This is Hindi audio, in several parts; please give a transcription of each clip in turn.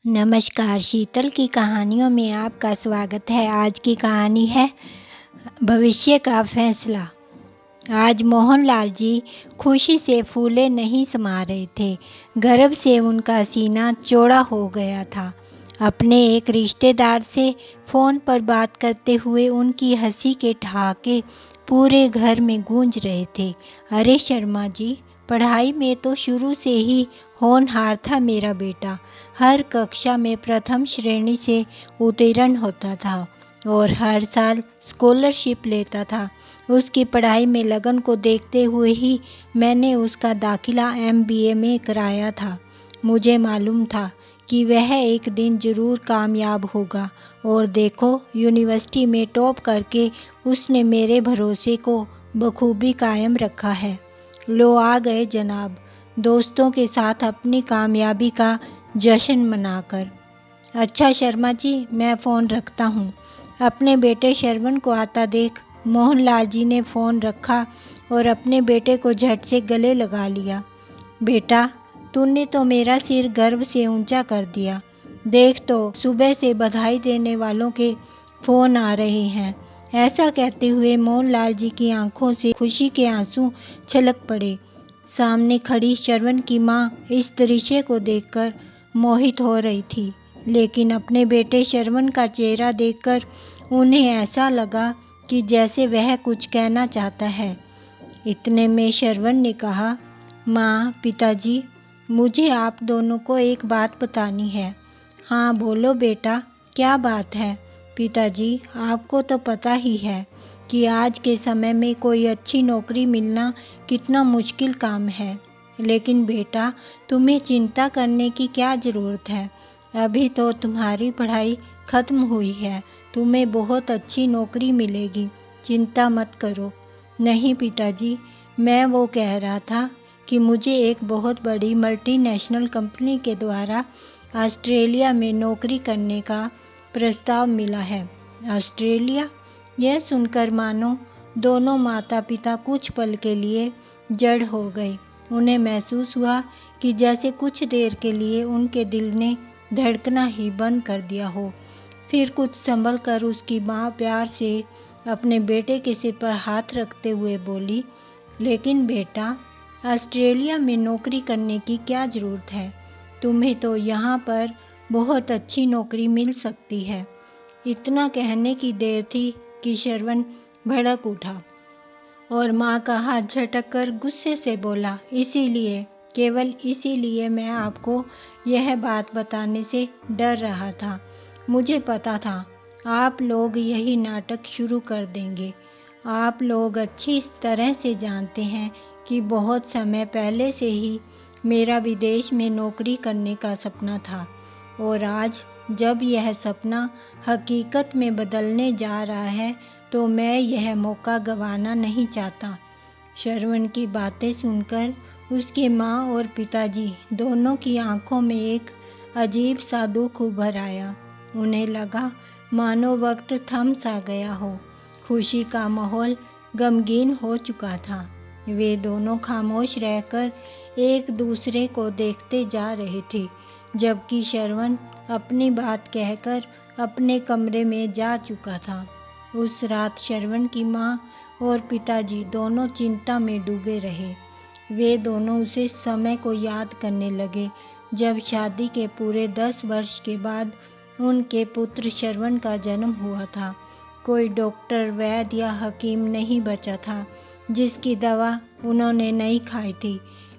नमस्कार, शीतल की कहानियों में आपका स्वागत है। आज की कहानी है भविष्य का फैसला। आज मोहनलाल जी खुशी से फूले नहीं समा रहे थे। गर्व से उनका सीना चौड़ा हो गया था। अपने एक रिश्तेदार से फ़ोन पर बात करते हुए उनकी हंसी के ठहाके पूरे घर में गूंज रहे थे। अरे शर्मा जी, पढ़ाई में तो शुरू से ही होनहार था मेरा बेटा। हर कक्षा में प्रथम श्रेणी से उत्तीर्ण होता था और हर साल स्कॉलरशिप लेता था। उसकी पढ़ाई में लगन को देखते हुए ही मैंने उसका दाखिला MBA में कराया था। मुझे मालूम था कि वह एक दिन ज़रूर कामयाब होगा और देखो, यूनिवर्सिटी में टॉप करके उसने मेरे भरोसे को बखूबी कायम रखा है। लो आ गए जनाब, दोस्तों के साथ अपनी कामयाबी का जश्न मनाकर। अच्छा शर्मा जी, मैं फ़ोन रखता हूँ। अपने बेटे श्रवण को आता देख मोहनलाल जी ने फ़ोन रखा और अपने बेटे को झट से गले लगा लिया। बेटा, तूने तो मेरा सिर गर्व से ऊंचा कर दिया। देख तो, सुबह से बधाई देने वालों के फ़ोन आ रहे हैं। ऐसा कहते हुए मोहनलाल जी की आंखों से खुशी के आंसू छलक पड़े। सामने खड़ी श्रवण की माँ इस दृश्य को देखकर मोहित हो रही थी, लेकिन अपने बेटे श्रवण का चेहरा देखकर उन्हें ऐसा लगा कि जैसे वह कुछ कहना चाहता है। इतने में श्रवण ने कहा, माँ, पिताजी, मुझे आप दोनों को एक बात बतानी है। हाँ बोलो बेटा, क्या बात है? पिताजी, आपको तो पता ही है कि आज के समय में कोई अच्छी नौकरी मिलना कितना मुश्किल काम है। लेकिन बेटा, तुम्हें चिंता करने की क्या ज़रूरत है? अभी तो तुम्हारी पढ़ाई ख़त्म हुई है, तुम्हें बहुत अच्छी नौकरी मिलेगी, चिंता मत करो। नहीं पिताजी, मैं वो कह रहा था कि मुझे एक बहुत बड़ी मल्टीनेशनल कंपनी के द्वारा ऑस्ट्रेलिया में नौकरी करने का प्रस्ताव मिला है। ऑस्ट्रेलिया? यह सुनकर मानो दोनों माता पिता कुछ पल के लिए जड़ हो गए। उन्हें महसूस हुआ कि जैसे कुछ देर के लिए उनके दिल ने धड़कना ही बंद कर दिया हो। फिर कुछ संभल कर उसकी माँ प्यार से अपने बेटे के सिर पर हाथ रखते हुए बोली, लेकिन बेटा, ऑस्ट्रेलिया में नौकरी करने की क्या ज़रूरत है? तुम्हें तो यहाँ पर बहुत अच्छी नौकरी मिल सकती है। इतना कहने की देर थी कि श्रवण भड़क उठा और माँ का हाथ झटक कर गुस्से से बोला, इसीलिए, केवल इसीलिए मैं आपको यह बात बताने से डर रहा था। मुझे पता था आप लोग यही नाटक शुरू कर देंगे। आप लोग अच्छी तरह से जानते हैं कि बहुत समय पहले से ही मेरा विदेश में नौकरी करने का सपना था और आज जब यह सपना हकीकत में बदलने जा रहा है तो मैं यह मौका गंवाना नहीं चाहता। श्रवण की बातें सुनकर उसके माँ और पिताजी दोनों की आंखों में एक अजीब सा दुख उभर आया। उन्हें लगा मानो वक्त थम सा गया हो। खुशी का माहौल गमगीन हो चुका था। वे दोनों खामोश रहकर एक दूसरे को देखते जा रहे थे, जबकि श्रवण अपनी बात कहकर अपने कमरे में जा चुका था। उस रात श्रवण की माँ और पिताजी दोनों चिंता में डूबे रहे। वे दोनों उसे समय को याद करने लगे जब शादी के पूरे 10 वर्ष के बाद उनके पुत्र श्रवण का जन्म हुआ था। कोई डॉक्टर, वैद्य या हकीम नहीं बचा था जिसकी दवा उन्होंने नहीं खाई थी।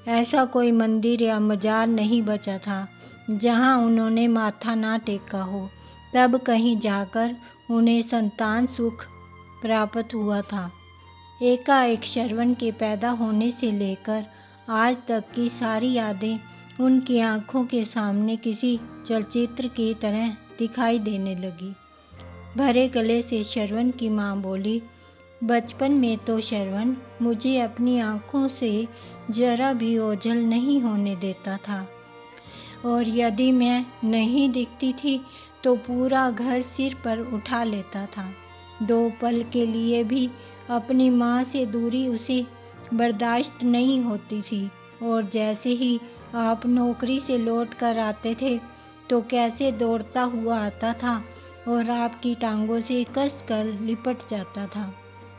ऐसा कोई मंदिर या मजार नहीं बचा था जहाँ उन्होंने माथा ना टेका हो। तब कहीं जाकर उन्हें संतान सुख प्राप्त हुआ था। एकाएक श्रवण के पैदा होने से लेकर आज तक की सारी यादें उनकी आंखों के सामने किसी चलचित्र की तरह दिखाई देने लगी। भरे गले से श्रवण की माँ बोली, बचपन में तो श्रवण मुझे अपनी आंखों से जरा भी ओझल नहीं होने देता था और यदि मैं नहीं दिखती थी तो पूरा घर सिर पर उठा लेता था। 2 पल के लिए भी अपनी माँ से दूरी उसे बर्दाश्त नहीं होती थी और जैसे ही आप नौकरी से लौट कर आते थे तो कैसे दौड़ता हुआ आता था और आपकी टांगों से कसकर लिपट जाता था।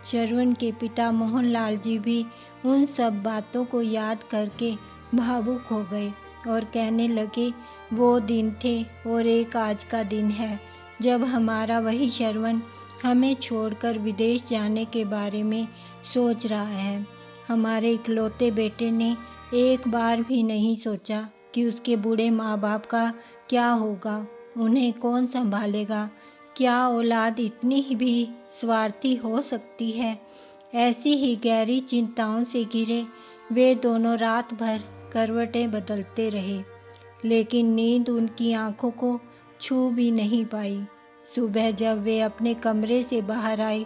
श्रवण के पिता मोहनलाल जी भी उन सब बातों को याद करके भावुक हो गए और कहने लगे, वो दिन थे और एक आज का दिन है जब हमारा वही श्रवण हमें छोड़कर विदेश जाने के बारे में सोच रहा है। हमारे इकलौते बेटे ने एक बार भी नहीं सोचा कि उसके बूढ़े माँ बाप का क्या होगा, उन्हें कौन संभालेगा। क्या औलाद इतनी ही भी स्वार्थी हो सकती है। ऐसी ही गहरी चिंताओं से घिरे वे दोनों रात भर करवटें बदलते रहे, लेकिन नींद उनकी आंखों को छू भी नहीं पाई। सुबह जब वे अपने कमरे से बाहर आए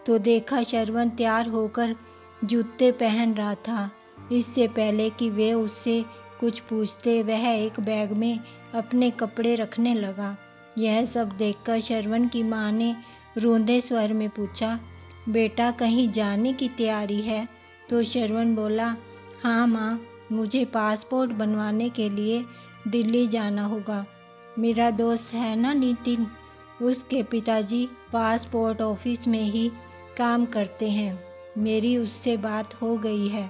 तो देखा श्रवण तैयार होकर जूते पहन रहा था। इससे पहले कि वे उससे कुछ पूछते, वह एक बैग में अपने कपड़े रखने लगा। यह सब देखकर श्रवण की माँ ने रूंधे स्वर में पूछा, बेटा कहीं जाने की तैयारी है? तो श्रवण बोला, हाँ माँ, मुझे पासपोर्ट बनवाने के लिए दिल्ली जाना होगा। मेरा दोस्त है ना नितिन, उसके पिताजी पासपोर्ट ऑफिस में ही काम करते हैं। मेरी उससे बात हो गई है।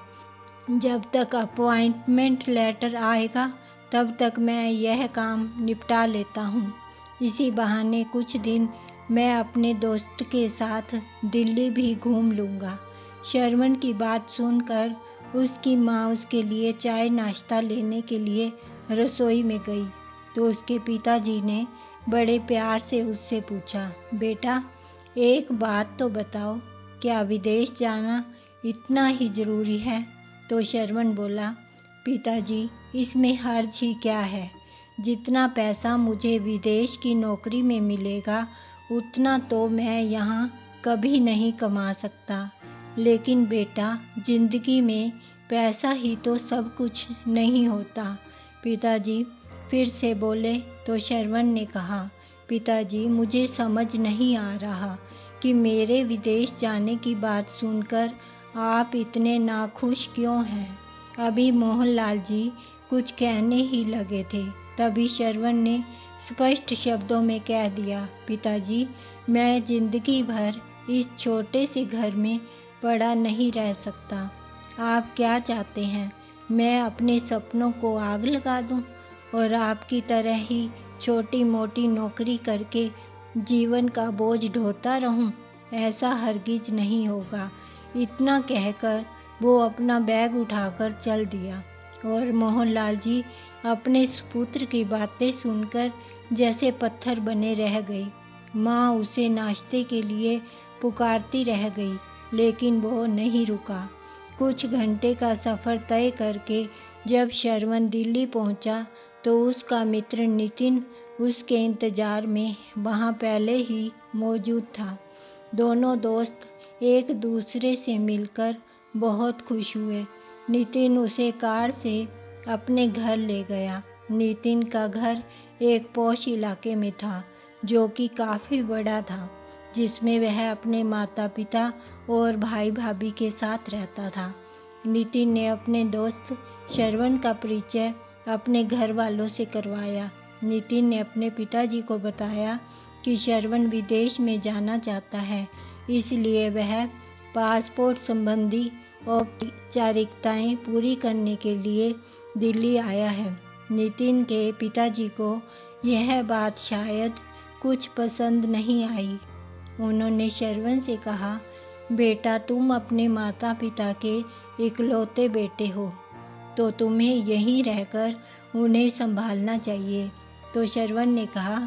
जब तक अपॉइंटमेंट लेटर आएगा तब तक मैं यह काम निपटा लेता हूँ। इसी बहाने कुछ दिन मैं अपने दोस्त के साथ दिल्ली भी घूम लूँगा। श्रवण की बात सुनकर उसकी माँ उसके लिए चाय नाश्ता लेने के लिए रसोई में गई तो उसके पिताजी ने बड़े प्यार से उससे पूछा, बेटा एक बात तो बताओ, क्या विदेश जाना इतना ही ज़रूरी है? तो श्रवण बोला, पिताजी इसमें हर्ज ही क्या है। जितना पैसा मुझे विदेश की नौकरी में मिलेगा उतना तो मैं यहाँ कभी नहीं कमा सकता। लेकिन बेटा ज़िंदगी में पैसा ही तो सब कुछ नहीं होता। पिताजी फिर से बोले तो श्रवण ने कहा, पिताजी मुझे समझ नहीं आ रहा कि मेरे विदेश जाने की बात सुनकर आप इतने नाखुश क्यों हैं। अभी मोहनलाल जी कुछ कहने ही लगे थे, तभी श्रवण ने स्पष्ट शब्दों में कह दिया, पिताजी मैं जिंदगी भर इस छोटे से घर में पड़ा नहीं रह सकता। आप क्या चाहते हैं, मैं अपने सपनों को आग लगा दूं और आपकी तरह ही छोटी मोटी नौकरी करके जीवन का बोझ ढोता रहूं? ऐसा हरगिज नहीं होगा। इतना कहकर वो अपना बैग उठाकर चल दिया और मोहनलाल जी अपने पुत्र की बातें सुनकर जैसे पत्थर बने रह गई। माँ उसे नाश्ते के लिए पुकारती रह गई, लेकिन वो नहीं रुका। कुछ घंटे का सफ़र तय करके जब श्रवण दिल्ली पहुंचा तो उसका मित्र नितिन उसके इंतज़ार में वहां पहले ही मौजूद था। दोनों दोस्त एक दूसरे से मिलकर बहुत खुश हुए। नितिन उसे कार से अपने घर ले गया। नितिन का घर एक पॉश इलाके में था जो कि काफ़ी बड़ा था, जिसमें वह अपने माता पिता और भाई भाभी के साथ रहता था। नितिन ने अपने दोस्त श्रवण का परिचय अपने घर वालों से करवाया। नितिन ने अपने पिताजी को बताया कि श्रवण विदेश में जाना चाहता है, इसलिए वह पासपोर्ट संबंधी औपचारिकताएं पूरी करने के लिए दिल्ली आया है। नितिन के पिताजी को यह बात शायद कुछ पसंद नहीं आई। उन्होंने श्रवण से कहा, बेटा तुम अपने माता पिता के इकलौते बेटे हो, तो तुम्हें यहीं रहकर उन्हें संभालना चाहिए। तो श्रवण ने कहा,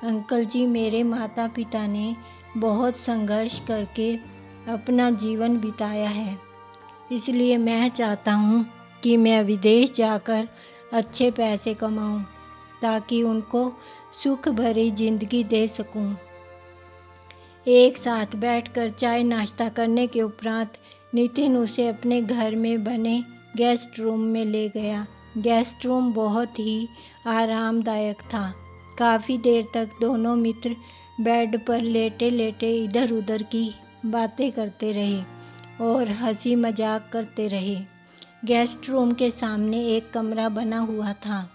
अंकल जी मेरे माता पिता ने बहुत संघर्ष करके अपना जीवन बिताया है, इसलिए मैं चाहता हूँ कि मैं विदेश जाकर अच्छे पैसे कमाऊँ ताकि उनको सुख भरी ज़िंदगी दे सकूँ। एक साथ बैठकर चाय नाश्ता करने के उपरांत नितिन उसे अपने घर में बने गेस्ट रूम में ले गया। गेस्ट रूम बहुत ही आरामदायक था। काफ़ी देर तक दोनों मित्र बेड पर लेटे लेटे इधर उधर की बातें करते रहे और हंसी मजाक करते रहे। गेस्ट रूम के सामने एक कमरा बना हुआ था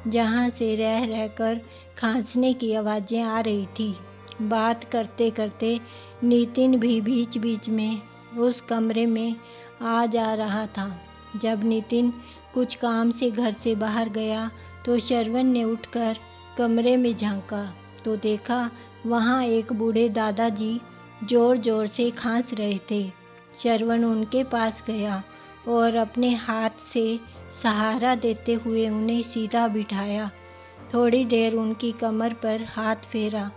जहाँ से रह रहकर खांसने की आवाज़ें आ रही थी। बात करते करते नितिन भी बीच बीच में उस कमरे में आ जा रहा था। जब नितिन कुछ काम से घर से बाहर गया तो श्रवण ने उठकर कमरे में झांका तो देखा वहाँ एक बूढ़े दादाजी ज़ोर ज़ोर से खांस रहे थे। श्रवण उनके पास गया और अपने हाथ से सहारा देते हुए उन्हें सीधा बिठाया। थोड़ी देर उनकी कमर पर हाथ फेरा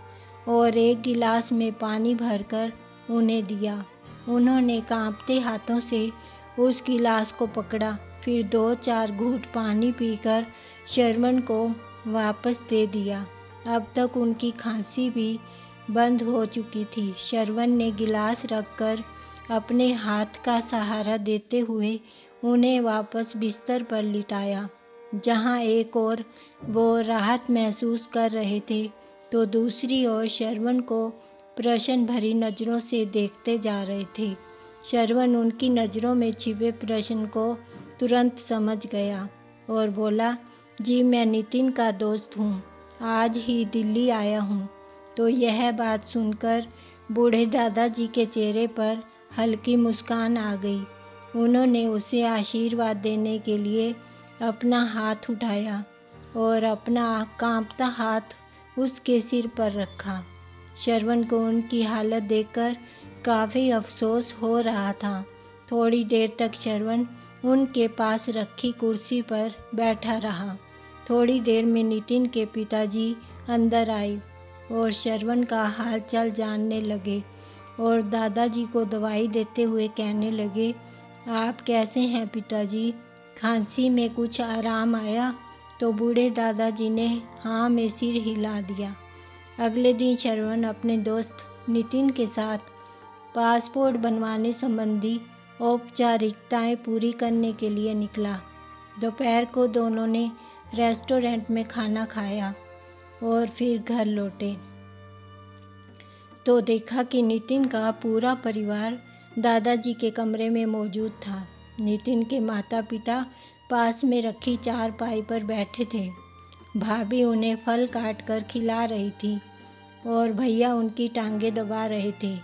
और एक गिलास में पानी भरकर उन्हें दिया। उन्होंने कांपते हाथों से उस गिलास को पकड़ा, फिर 2-4 घूंट पानी पीकर श्रवण को वापस दे दिया। अब तक उनकी खांसी भी बंद हो चुकी थी। श्रवण ने गिलास रखकर अपने हाथ का सहारा देते हुए उन्हें वापस बिस्तर पर लिटाया। जहाँ एक ओर वो राहत महसूस कर रहे थे तो दूसरी ओर श्रवण को प्रश्न भरी नज़रों से देखते जा रहे थे। श्रवण उनकी नज़रों में छिपे प्रश्न को तुरंत समझ गया और बोला, जी मैं नितिन का दोस्त हूँ, आज ही दिल्ली आया हूँ। तो यह बात सुनकर बूढ़े दादाजी के चेहरे पर हल्की मुस्कान आ गई। उन्होंने उसे आशीर्वाद देने के लिए अपना हाथ उठाया और अपना कांपता हाथ उसके सिर पर रखा। श्रवण को उनकी हालत देखकर काफ़ी अफसोस हो रहा था। थोड़ी देर तक श्रवण उनके पास रखी कुर्सी पर बैठा रहा। थोड़ी देर में नितिन के पिताजी अंदर आए और श्रवण का हाल चाल जानने लगे और दादाजी को दवाई देते हुए कहने लगे, आप कैसे हैं पिताजी? खांसी में कुछ आराम आया? तो बूढ़े दादाजी ने हाँ में सिर हिला दिया। अगले दिन श्रवण अपने दोस्त नितिन के साथ पासपोर्ट बनवाने संबंधी औपचारिकताएं पूरी करने के लिए निकला। दोपहर को दोनों ने रेस्टोरेंट में खाना खाया और फिर घर लौटे तो देखा कि नितिन का पूरा परिवार दादाजी के कमरे में मौजूद था। नितिन के माता पिता पास में रखी चारपाई पर बैठे थे। भाभी उन्हें फल काट कर खिला रही थी और भैया उनकी टांगें दबा रहे थे।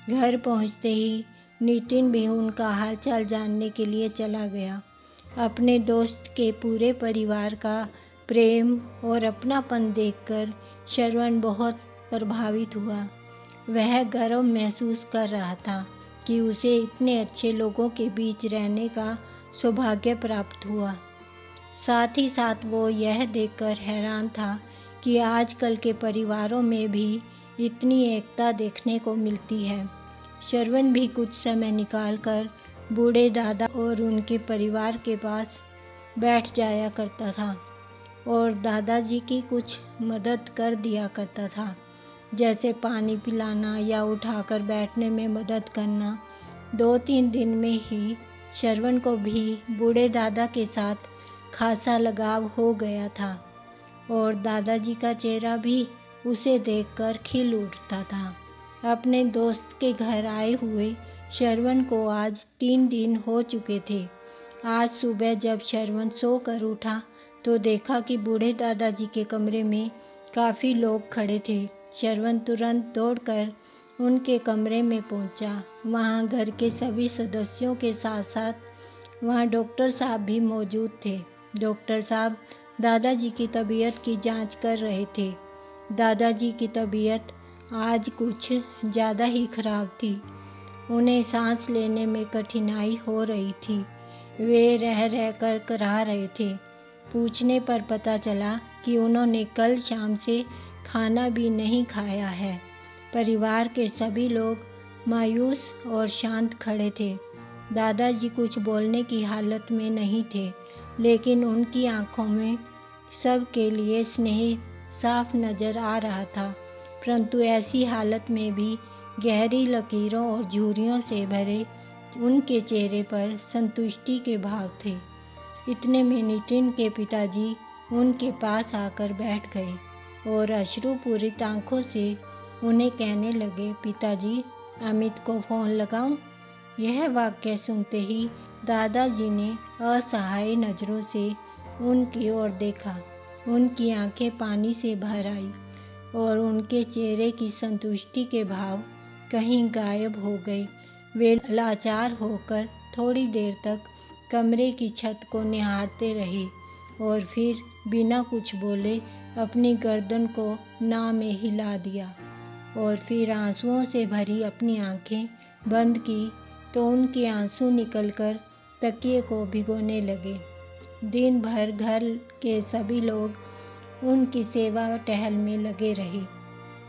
घर पहुंचते ही नितिन भी उनका हालचाल जानने के लिए चला गया। अपने दोस्त के पूरे परिवार का प्रेम और अपनापन देखकर श्रवण बहुत प्रभावित हुआ। वह गर्व महसूस कर रहा था कि उसे इतने अच्छे लोगों के बीच रहने का सौभाग्य प्राप्त हुआ। साथ ही साथ वो यह देखकर हैरान था कि आजकल के परिवारों में भी इतनी एकता देखने को मिलती है। श्रवण भी कुछ समय निकालकर बूढ़े दादा और उनके परिवार के पास बैठ जाया करता था और दादाजी की कुछ मदद कर दिया करता था, जैसे पानी पिलाना या उठाकर बैठने में मदद करना। 2-3 दिन में ही श्रवण को भी बूढ़े दादा के साथ खासा लगाव हो गया था और दादाजी का चेहरा भी उसे देखकर खिल उठता था। अपने दोस्त के घर आए हुए श्रवण को आज 3 दिन हो चुके थे। आज सुबह जब श्रवण सोकर उठा तो देखा कि बूढ़े दादाजी के कमरे में काफ़ी लोग खड़े थे। श्रवण तुरंत दौड़कर उनके कमरे में पहुंचा। वहां घर के सभी सदस्यों के साथ साथ वहां डॉक्टर साहब भी मौजूद थे। डॉक्टर साहब दादाजी की तबीयत की जांच कर रहे थे। दादाजी की तबीयत आज कुछ ज़्यादा ही खराब थी। उन्हें सांस लेने में कठिनाई हो रही थी। वे रह रह कर कराह रहे थे। पूछने पर पता चला कि उन्होंने कल शाम से खाना भी नहीं खाया है। परिवार के सभी लोग मायूस और शांत खड़े थे। दादाजी कुछ बोलने की हालत में नहीं थे, लेकिन उनकी आंखों में सब के लिए स्नेह साफ नज़र आ रहा था, परंतु ऐसी हालत में भी गहरी लकीरों और झुर्रियों से भरे उनके चेहरे पर संतुष्टि के भाव थे। इतने में नितिन के पिताजी उनके पास आकर बैठ गए और अश्रुपूरित आंखों से उन्हें कहने लगे, पिताजी अमित को फ़ोन लगाऊं? यह वाक्य सुनते ही दादाजी ने असहाय नज़रों से उनकी ओर देखा। उनकी आंखें पानी से भर आई और उनके चेहरे की संतुष्टि के भाव कहीं गायब हो गए। वे लाचार होकर थोड़ी देर तक कमरे की छत को निहारते रहे और फिर बिना कुछ बोले अपनी गर्दन को ना में हिला दिया और फिर आंसुओं से भरी अपनी आंखें बंद की तो उनके आंसू निकलकर तकिए को भिगोने लगे। दिन भर घर के सभी लोग उनकी सेवा टहल में लगे रहे,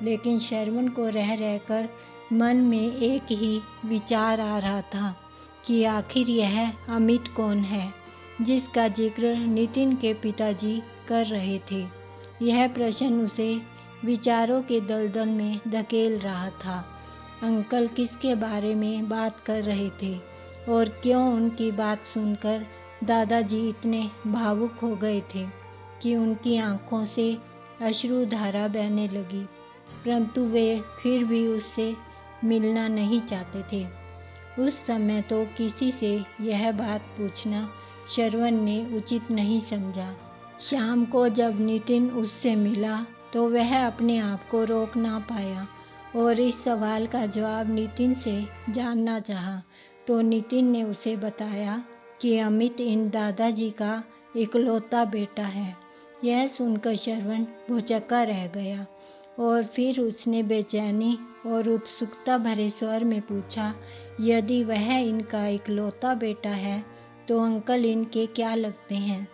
लेकिन शरवण को रह रहकर मन में एक ही विचार आ रहा था कि आखिर यह अमित कौन है जिसका जिक्र नितिन के पिताजी कर रहे थे। यह प्रश्न उसे विचारों के दलदल में धकेल रहा था। अंकल किसके बारे में बात कर रहे थे और क्यों उनकी बात सुनकर दादाजी इतने भावुक हो गए थे कि उनकी आंखों से अश्रुधारा बहने लगी, परंतु वे फिर भी उससे मिलना नहीं चाहते थे। उस समय तो किसी से यह बात पूछना शरवण ने उचित नहीं समझा। शाम को जब नितिन उससे मिला तो वह अपने आप को रोक ना पाया और इस सवाल का जवाब नितिन से जानना चाहा। तो नितिन ने उसे बताया कि अमित इन दादाजी का इकलौता बेटा है। यह सुनकर शरवण भौचक्का रह गया और फिर उसने बेचैनी और उत्सुकता भरे स्वर में पूछा, यदि वह इनका इकलौता बेटा है तो अंकल इनके क्या लगते हैं?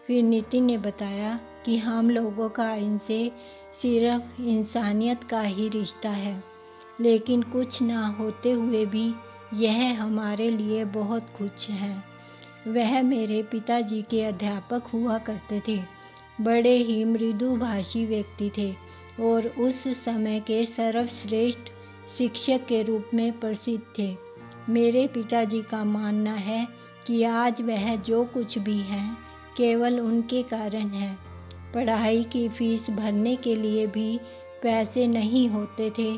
फिर नितिन ने बताया कि हम लोगों का इनसे सिर्फ इंसानियत का ही रिश्ता है, लेकिन कुछ ना होते हुए भी यह हमारे लिए बहुत कुछ है। वह मेरे पिताजी के अध्यापक हुआ करते थे, बड़े ही मृदुभाषी व्यक्ति थे और उस समय के सर्वश्रेष्ठ शिक्षक के रूप में प्रसिद्ध थे। मेरे पिताजी का मानना है कि आज वह जो कुछ भी हैं केवल उनके कारण है। पढ़ाई की फीस भरने के लिए भी पैसे नहीं होते थे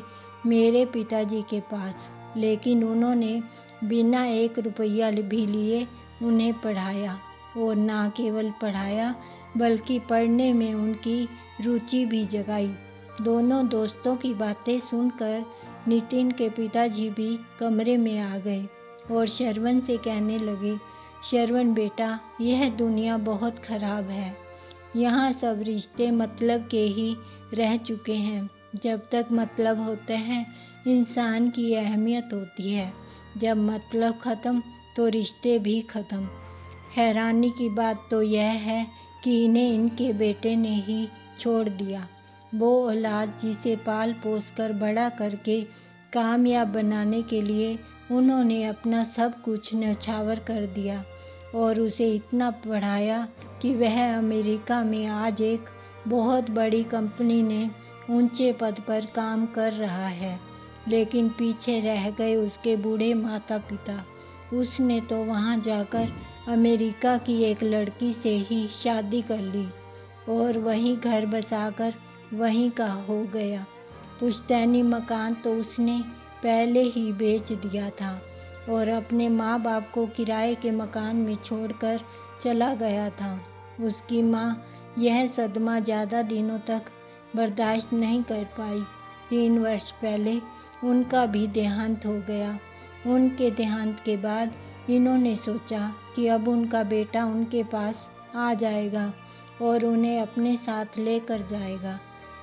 मेरे पिताजी के पास, लेकिन उन्होंने बिना 1 रुपया भी लिए उन्हें पढ़ाया और ना केवल पढ़ाया बल्कि पढ़ने में उनकी रुचि भी जगाई। दोनों दोस्तों की बातें सुनकर नितिन के पिताजी भी कमरे में आ गए और शरवण से कहने लगे, शरवण बेटा, यह दुनिया बहुत खराब है। यहाँ सब रिश्ते मतलब के ही रह चुके हैं। जब तक मतलब होते हैं इंसान की अहमियत होती है, जब मतलब ख़त्म तो रिश्ते भी ख़त्म। हैरानी की बात तो यह है कि इन्हें इनके बेटे ने ही छोड़ दिया। वो औलाद जिसे पाल पोस कर बड़ा करके कामयाब बनाने के लिए उन्होंने अपना सब कुछ न्यौछावर कर दिया और उसे इतना पढ़ाया कि वह अमेरिका में आज एक बहुत बड़ी कंपनी में ऊंचे पद पर काम कर रहा है, लेकिन पीछे रह गए उसके बूढ़े माता पिता। उसने तो वहां जाकर अमेरिका की एक लड़की से ही शादी कर ली और वहीं घर बसाकर वहीं का हो गया। पुश्तैनी मकान तो उसने पहले ही बेच दिया था और अपने माँ बाप को किराए के मकान में छोड़कर चला गया था। उसकी माँ यह सदमा ज़्यादा दिनों तक बर्दाश्त नहीं कर पाई। 3 वर्ष पहले उनका भी देहांत हो गया। उनके देहांत के बाद इन्होंने सोचा कि अब उनका बेटा उनके पास आ जाएगा और उन्हें अपने साथ लेकर जाएगा,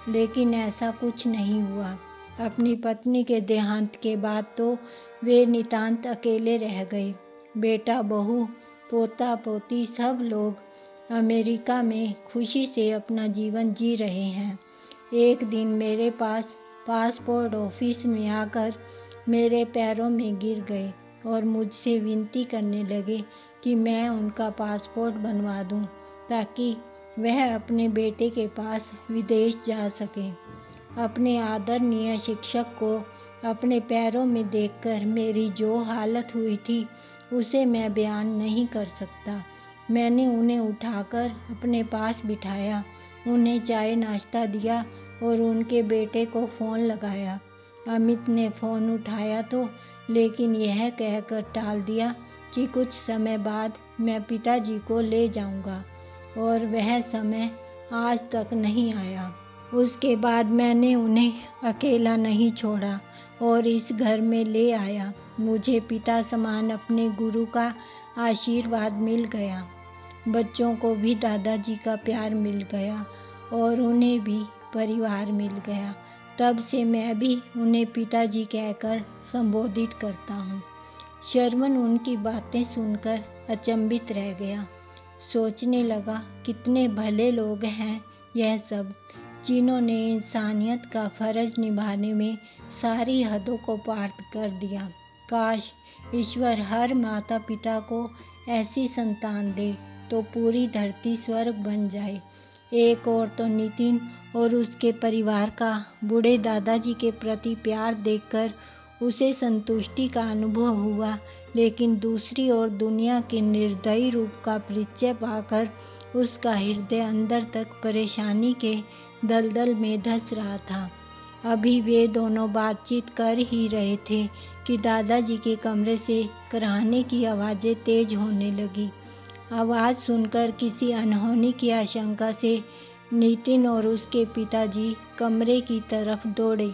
लेकिन ऐसा कुछ नहीं हुआ। अपनी पत्नी के देहांत के बाद तो वे नितांत अकेले रह गए। बेटा बहू पोता पोती सब लोग अमेरिका में खुशी से अपना जीवन जी रहे हैं। एक दिन मेरे पास पासपोर्ट ऑफिस में आकर मेरे पैरों में गिर गए और मुझसे विनती करने लगे कि मैं उनका पासपोर्ट बनवा दूं ताकि वह अपने बेटे के पास विदेश जा सकें। अपने आदरणीय शिक्षक को अपने पैरों में देखकर मेरी जो हालत हुई थी उसे मैं बयान नहीं कर सकता। मैंने उन्हें उठाकर अपने पास बिठाया, उन्हें चाय नाश्ता दिया और उनके बेटे को फ़ोन लगाया। अमित ने फ़ोन उठाया तो, लेकिन यह कहकर टाल दिया कि कुछ समय बाद मैं पिताजी को ले जाऊंगा और वह समय आज तक नहीं आया। उसके बाद मैंने उन्हें अकेला नहीं छोड़ा और इस घर में ले आया। मुझे पिता समान अपने गुरु का आशीर्वाद मिल गया। बच्चों को भी दादाजी का प्यार मिल गया और उन्हें भी परिवार मिल गया। तब से मैं भी उन्हें पिताजी कहकर संबोधित करता हूँ। श्रवण उनकी बातें सुनकर अचंभित रह गया। सोचने लगा, कितने भले लोग हैं यह सब, जिन्होंने इंसानियत का फ़र्ज निभाने में सारी हदों को पार कर दिया। काश ईश्वर हर माता पिता को ऐसी संतान दे तो पूरी धरती स्वर्ग बन जाए। एक और तो नितिन और उसके परिवार का बूढ़े दादाजी के प्रति प्यार देखकर उसे संतुष्टि का अनुभव हुआ, लेकिन दूसरी ओर दुनिया के निर्दयी रूप का परिचय पाकर उसका हृदय अंदर तक परेशानी के दलदल में धंस रहा था। अभी वे दोनों बातचीत कर ही रहे थे कि दादाजी के कमरे से कराहने की आवाज़ें तेज होने लगी। आवाज़ सुनकर किसी अनहोनी की आशंका से नितिन और उसके पिताजी कमरे की तरफ दौड़े।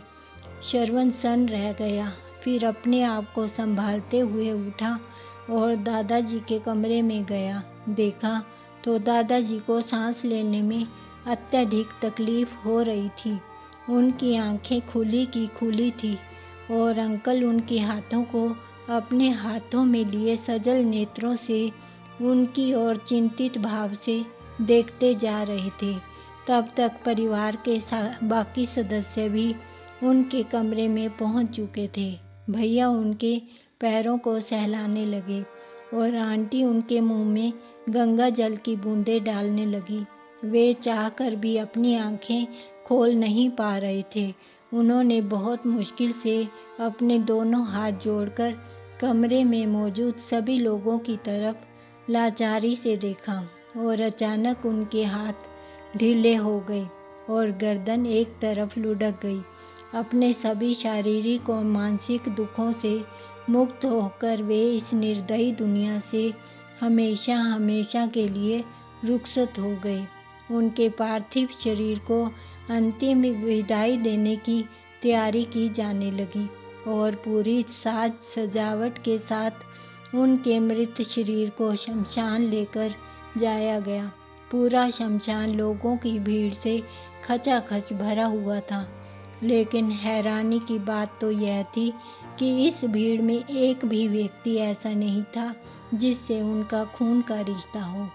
श्रवण सन्न रह गया, फिर अपने आप को संभालते हुए उठा और दादाजी के कमरे में गया। देखा तो दादाजी को सांस लेने में अत्यधिक तकलीफ हो रही थी। उनकी आंखें खुली की खुली थी और अंकल उनके हाथों को अपने हाथों में लिए सजल नेत्रों से उनकी ओर चिंतित भाव से देखते जा रहे थे। तब तक परिवार के बाकी सदस्य भी उनके कमरे में पहुंच चुके थे। भैया उनके पैरों को सहलाने लगे और आंटी उनके मुंह में गंगा जल की बूंदें डालने लगी। वे चाहकर भी अपनी आंखें खोल नहीं पा रहे थे। उन्होंने बहुत मुश्किल से अपने दोनों हाथ जोड़कर कमरे में मौजूद सभी लोगों की तरफ लाचारी से देखा और अचानक उनके हाथ ढीले हो गए और गर्दन एक तरफ लुढ़क गई। अपने सभी शारीरिक और मानसिक दुखों से मुक्त होकर वे इस निर्दयी दुनिया से हमेशा हमेशा के लिए रुखसत हो गए। उनके पार्थिव शरीर को अंतिम विदाई देने की तैयारी की जाने लगी और पूरी साज सजावट के साथ उनके मृत शरीर को शमशान लेकर जाया गया। पूरा शमशान लोगों की भीड़ से खचाखच भरा हुआ था, लेकिन हैरानी की बात तो यह थी कि इस भीड़ में एक भी व्यक्ति ऐसा नहीं था जिससे उनका खून का रिश्ता हो।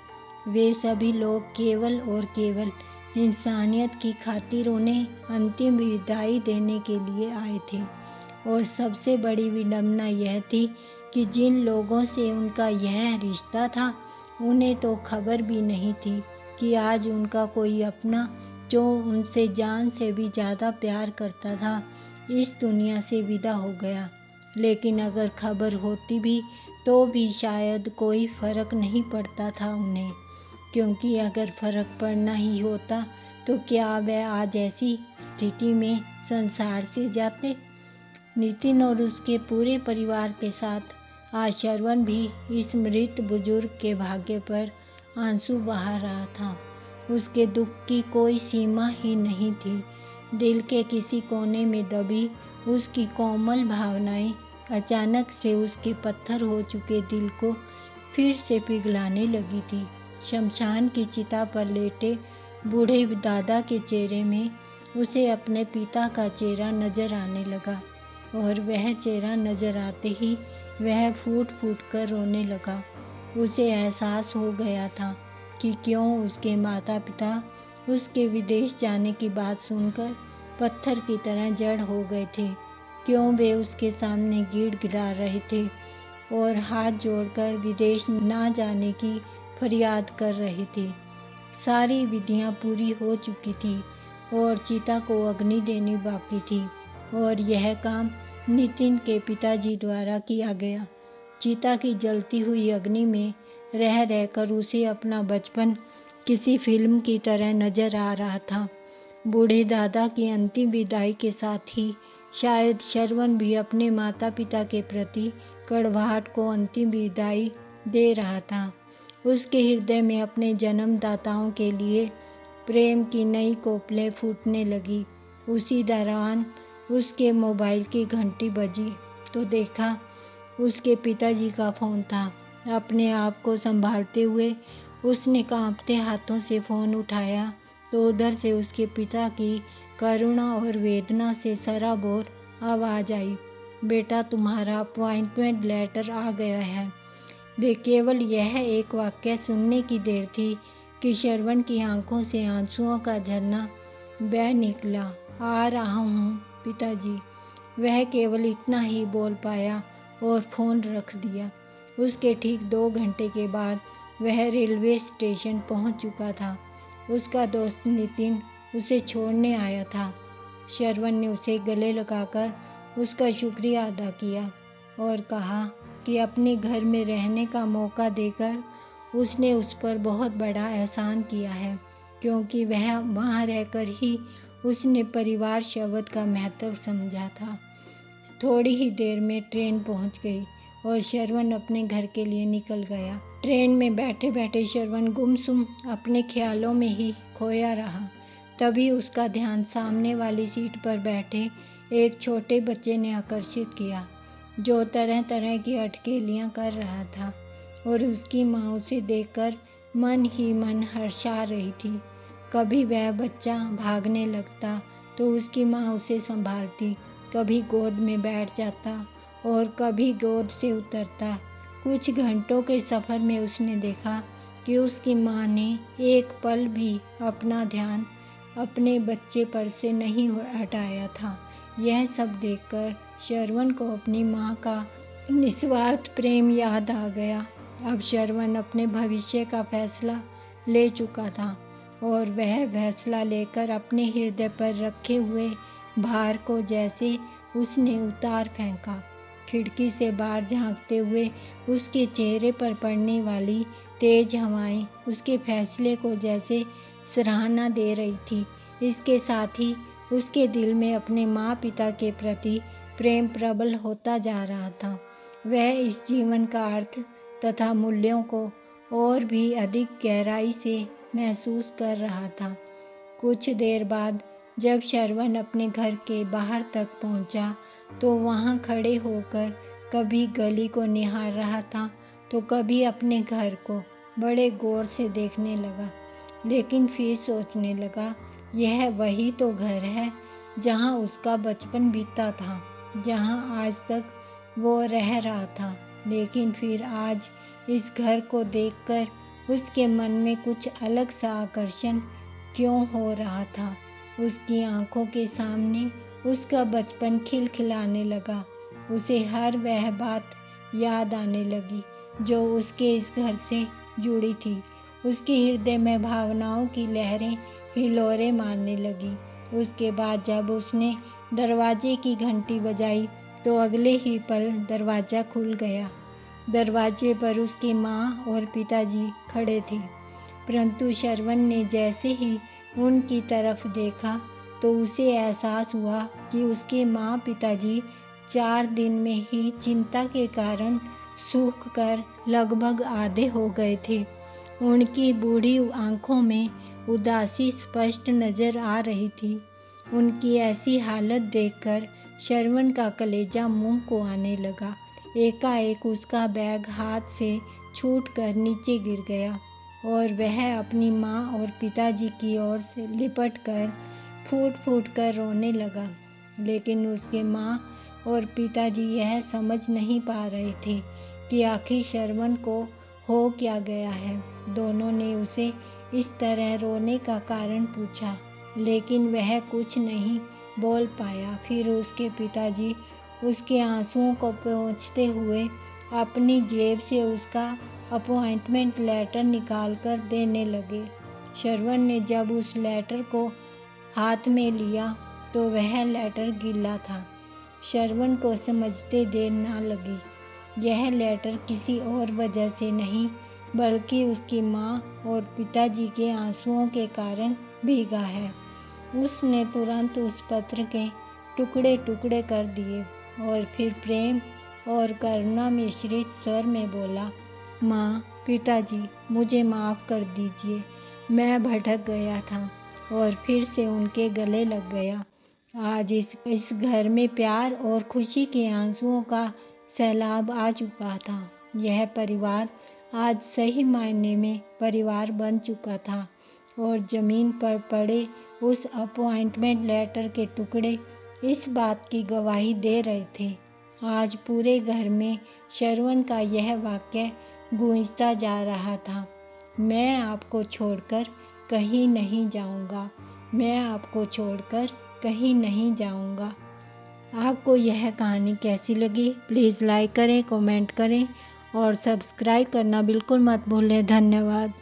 वे सभी लोग केवल और केवल इंसानियत की खातिर उन्हें अंतिम विदाई देने के लिए आए थे। और सबसे बड़ी विडंबना यह थी कि जिन लोगों से उनका यह रिश्ता था, उन्हें तो खबर भी नहीं थी कि आज उनका कोई अपना, जो उनसे जान से भी ज़्यादा प्यार करता था, इस दुनिया से विदा हो गया। लेकिन अगर खबर होती भी तो भी शायद कोई फ़र्क नहीं पड़ता था उन्हें, क्योंकि अगर फ़र्क पड़ना ही होता तो क्या वह आज ऐसी स्थिति में संसार से जाते। नितिन और उसके पूरे परिवार के साथ आज श्रवण भी इस मृत बुजुर्ग के भाग्य पर आंसू बहा रहा था। उसके दुख की कोई सीमा ही नहीं थी। दिल के किसी कोने में दबी उसकी कोमल भावनाएं अचानक से उसके पत्थर हो चुके दिल को फिर से पिघलाने लगी थी। शमशान की चिता पर लेटे बूढ़े दादा के चेहरे में उसे अपने पिता का चेहरा नजर आने लगा और वह चेहरा नजर आते ही वह फूट फूट कर रोने लगा। उसे एहसास हो गया था कि क्यों उसके माता पिता उसके विदेश जाने की बात सुनकर पत्थर की तरह जड़ हो गए थे, क्यों वे उसके सामने गिड़गिड़ा रहे थे और हाथ जोड़कर विदेश ना जाने की फरियाद कर रहे थे। सारी विधियां पूरी हो चुकी थी और चिता को अग्नि देनी बाकी थी और यह काम नितिन के पिताजी द्वारा किया गया। चिता की जलती हुई अग्नि में रह रहकर उसे अपना बचपन किसी फिल्म की तरह नजर आ रहा था। बूढ़े दादा की अंतिम विदाई के साथ ही शायद श्रवण भी अपने माता पिता के प्रति कड़वाहट को अंतिम विदाई दे रहा था। उसके हृदय में अपने जन्मदाताओं के लिए प्रेम की नई कोपलें फूटने लगी। उसी दौरान उसके मोबाइल की घंटी बजी तो देखा उसके पिताजी का फ़ोन था। अपने आप को संभालते हुए उसने कांपते हाथों से फ़ोन उठाया तो उधर से उसके पिता की करुणा और वेदना से सराबोर आवाज़ आई, बेटा तुम्हारा अपॉइंटमेंट लेटर आ गया है। केवल यह एक वाक्य सुनने की देर थी कि श्रवण की आंखों से आंसुओं का झरना बह निकला। आ रहा हूँ पिताजी, वह केवल इतना ही बोल पाया और फ़ोन रख दिया। उसके ठीक 2 घंटे के बाद वह रेलवे स्टेशन पहुँच चुका था। उसका दोस्त नितिन उसे छोड़ने आया था। श्रवण ने उसे गले लगाकर उसका शुक्रिया अदा किया और कहा कि अपने घर में रहने का मौका देकर उसने उस पर बहुत बड़ा एहसान किया है, क्योंकि वह वहाँ रहकर ही उसने परिवार शब्द का महत्व समझा था। थोड़ी ही देर में ट्रेन पहुँच गई और श्रवण अपने घर के लिए निकल गया। ट्रेन में बैठे बैठे श्रवण गुमसुम अपने ख्यालों में ही खोया रहा। तभी उसका ध्यान सामने वाली सीट पर बैठे एक छोटे बच्चे ने आकर्षित किया, जो तरह तरह की अटखेलियाँ कर रहा था और उसकी माँ उसे देखकर मन ही मन हर्षा रही थी। कभी वह बच्चा भागने लगता तो उसकी माँ उसे संभालती, कभी गोद में बैठ जाता और कभी गोद से उतरता। कुछ घंटों के सफ़र में उसने देखा कि उसकी माँ ने एक पल भी अपना ध्यान अपने बच्चे पर से नहीं हटाया था। यह सब देखकर श्रवण को अपनी माँ का निस्वार्थ प्रेम याद आ गया। अब श्रवण अपने भविष्य का फैसला ले चुका था और वह फैसला लेकर अपने हृदय पर रखे हुए भार को जैसे उसने उतार फेंका। खिड़की से बाहर झांकते हुए उसके चेहरे पर पड़ने वाली तेज हवाएं उसके फैसले को जैसे सराहना दे रही थी। इसके साथ ही उसके दिल में अपने माँ पिता के प्रति प्रेम प्रबल होता जा रहा था। वह इस जीवन का अर्थ तथा मूल्यों को और भी अधिक गहराई से महसूस कर रहा था। कुछ देर बाद जब श्रवण अपने घर के बाहर तक पहुंचा तो वहां खड़े होकर कभी गली को निहार रहा था तो कभी अपने घर को बड़े गौर से देखने लगा। लेकिन फिर सोचने लगा, यह वही तो घर है जहां उसका बचपन बीता था, जहां आज तक वो रह रहा था। लेकिन फिर आज इस घर को देखकर उसके मन में कुछ अलग सा आकर्षण क्यों हो रहा था। उसकी आंखों के सामने उसका बचपन खिलखिलाने लगा। उसे हर वह बात याद आने लगी जो उसके इस घर से जुड़ी थी। उसके हृदय में भावनाओं की लहरें हिलोरे मारने लगी। उसके बाद जब उसने दरवाजे की घंटी बजाई तो अगले ही पल दरवाज़ा खुल गया। दरवाजे पर उसकी माँ और पिताजी खड़े थे, परंतु श्रवण ने जैसे ही उनकी तरफ देखा तो उसे एहसास हुआ कि उसके माँ पिताजी 4 दिन में ही चिंता के कारण सूख कर लगभग आधे हो गए थे। उनकी बूढ़ी आंखों में उदासी स्पष्ट नजर आ रही थी। उनकी ऐसी हालत देखकर श्रवण का कलेजा मुंह को आने लगा। एकाएक उसका बैग हाथ से छूटकर नीचे गिर गया और वह अपनी माँ और पिताजी की ओर से लिपट कर फूट फूट कर रोने लगा। लेकिन उसके माँ और पिताजी यह समझ नहीं पा रहे थे कि आखिर श्रवण को हो क्या गया है। दोनों ने उसे इस तरह रोने का कारण पूछा, लेकिन वह कुछ नहीं बोल पाया। फिर उसके पिताजी उसके आंसुओं को पोंछते हुए अपनी जेब से उसका अपॉइंटमेंट लेटर निकाल कर देने लगे। श्रवण ने जब उस लेटर को हाथ में लिया तो वह लेटर गीला था। श्रवण को समझते देर ना लगी। यह लेटर किसी और वजह से नहीं बल्कि उसकी माँ और पिताजी के आंसुओं के कारण भीगा है। उसने तुरंत उस पत्र के टुकड़े टुकड़े कर दिए और फिर प्रेम और करुणा मिश्रित स्वर में बोला, माँ पिताजी मुझे माफ़ कर दीजिए। मैं भटक गया था और फिर से उनके गले लग गया। आज इस घर में प्यार और खुशी के आंसुओं का सैलाब आ चुका था। यह परिवार आज सही मायने में परिवार बन चुका था और ज़मीन पर पड़े उस अपॉइंटमेंट लेटर के टुकड़े इस बात की गवाही दे रहे थे। आज पूरे घर में श्रवण का यह वाक्य गूंजता जा रहा था, मैं आपको छोड़कर कहीं नहीं जाऊंगा, मैं आपको छोड़कर कहीं नहीं जाऊंगा। आपको यह कहानी कैसी लगी? प्लीज़ लाइक करें, कमेंट करें और सब्सक्राइब करना बिल्कुल मत भूलें। धन्यवाद।